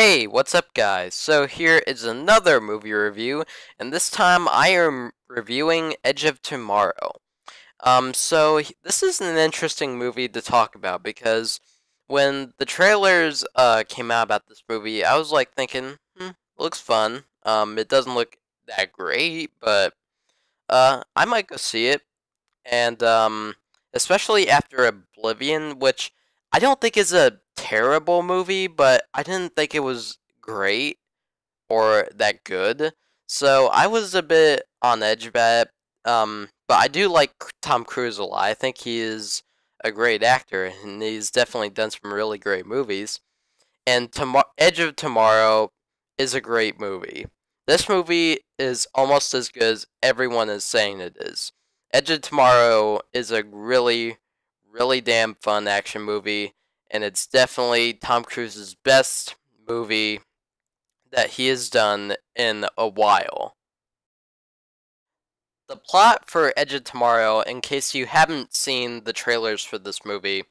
Hey, what's up guys? So here is another movie review, and this time I am reviewing Edge of Tomorrow. This is an interesting movie to talk about because when the trailers came out about this movie, I was like thinking, looks fun. It doesn't look that great, but I might go see it. And especially after Oblivion, which I don't think is a terrible movie, but I didn't think it was great or that good. So I was a bit on edge about it. But I do like Tom Cruise a lot. I think he is a great actor, and he's definitely done some really great movies. And Edge of Tomorrow is a great movie. This movie is almost as good as everyone is saying it is. Edge of Tomorrow is a really, really damn fun action movie, and it's definitely Tom Cruise's best movie that he has done in a while. The plot for Edge of Tomorrow, in case you haven't seen the trailers for this movie,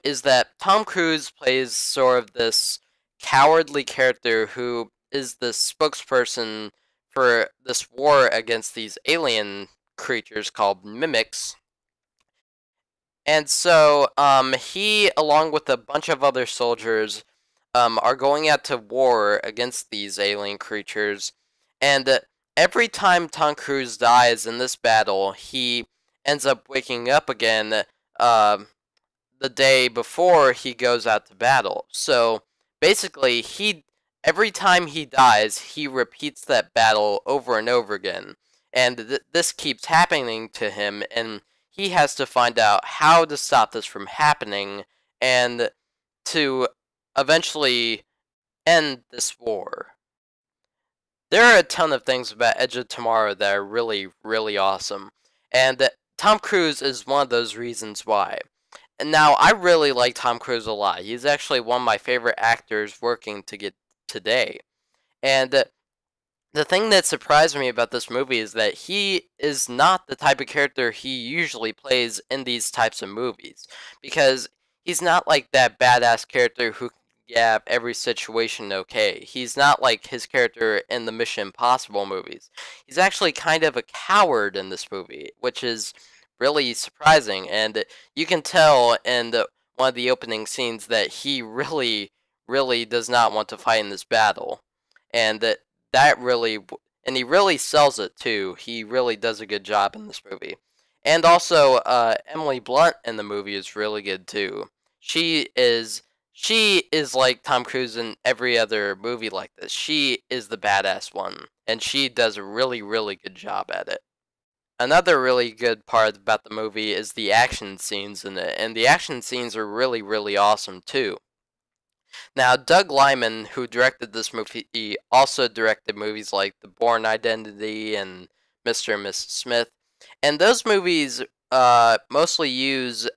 is that Tom Cruise plays sort of this cowardly character who is the spokesperson for this war against these alien creatures called mimics. And so, he, along with a bunch of other soldiers, are going out to war against these alien creatures. And every time Tom Cruise dies in this battle, he ends up waking up again the day before he goes out to battle. So basically, every time he dies, he repeats that battle over and over again. And this keeps happening to him, and he has to find out how to stop this from happening and to eventually end this war. There are a ton of things about Edge of Tomorrow that are really, really awesome, and Tom Cruise is one of those reasons why. And now, I really like Tom Cruise a lot. He's actually one of my favorite actors working to get today. And the thing that surprised me about this movie is that he is not the type of character he usually plays in these types of movies. Because he's not like that badass character who can get every situation okay. He's not like his character in the Mission Impossible movies. He's actually kind of a coward in this movie, which is really surprising. And you can tell in one of the opening scenes that he really, really does not want to fight in this battle. And that really, and he really sells it too. He really does a good job in this movie. And also, Emily Blunt in the movie is really good too. She is like Tom Cruise in every other movie like this. She is the badass one, and she does a really, really good job at it. Another really good part about the movie is the action scenes in it, and the action scenes are really, really awesome too. Now, Doug Liman, who directed this movie, also directed movies like The Bourne Identity and Mr. and Mrs. Smith. And those movies mostly use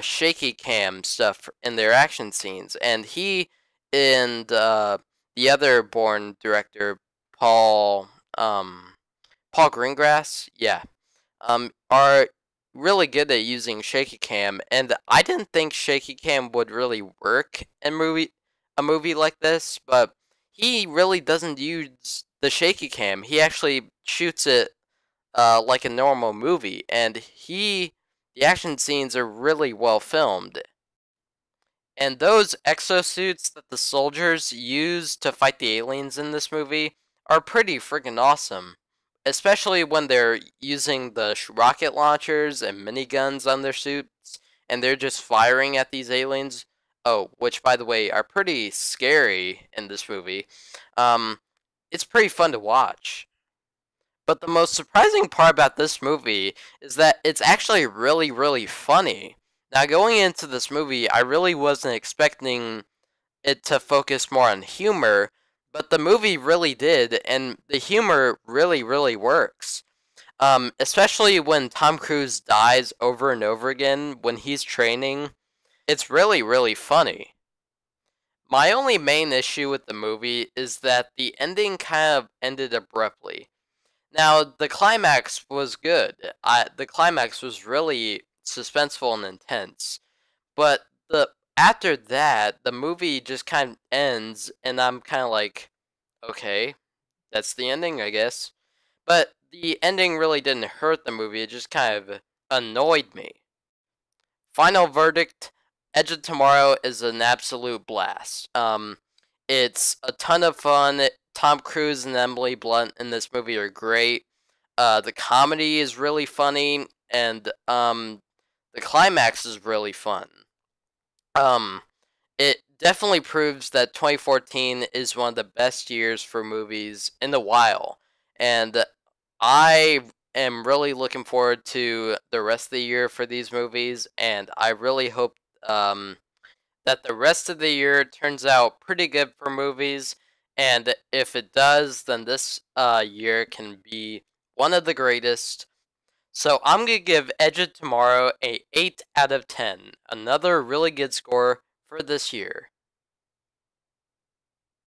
shaky cam stuff in their action scenes. And he and the other Bourne director, Paul Paul Greengrass, yeah, are really good at using shaky cam, and I didn't think shaky cam would really work in a movie like this, but he really doesn't use the shaky cam. He actually shoots it like a normal movie, and the action scenes are really well filmed. And those exosuits that the soldiers use to fight the aliens in this movie are pretty freaking awesome. Especially when they're using the rocket launchers and miniguns on their suits, and they're just firing at these aliens. Oh, which, by the way, are pretty scary in this movie. It's pretty fun to watch. But the most surprising part about this movie is that it's actually really, really funny. Now, going into this movie, I really wasn't expecting it to focus more on humor, but the movie really did, and the humor really, really works. Especially when Tom Cruise dies over and over again when he's training. It's really, really funny. My only main issue with the movie is that the ending kind of ended abruptly. Now, the climax was good. The climax was really suspenseful and intense. But after that, the movie just kind of ends, and I'm kind of like, okay, that's the ending, I guess. But the ending really didn't hurt the movie, it just kind of annoyed me. Final verdict, Edge of Tomorrow is an absolute blast. It's a ton of fun. Tom Cruise and Emily Blunt in this movie are great. The comedy is really funny, and the climax is really fun. Um, it definitely proves that 2014 is one of the best years for movies in a while, and I am really looking forward to the rest of the year for these movies, and I really hope um, that the rest of the year turns out pretty good for movies, and if it does, then this year can be one of the greatest. So I'm gonna give Edge of Tomorrow a 8 out of 10. Another really good score for this year.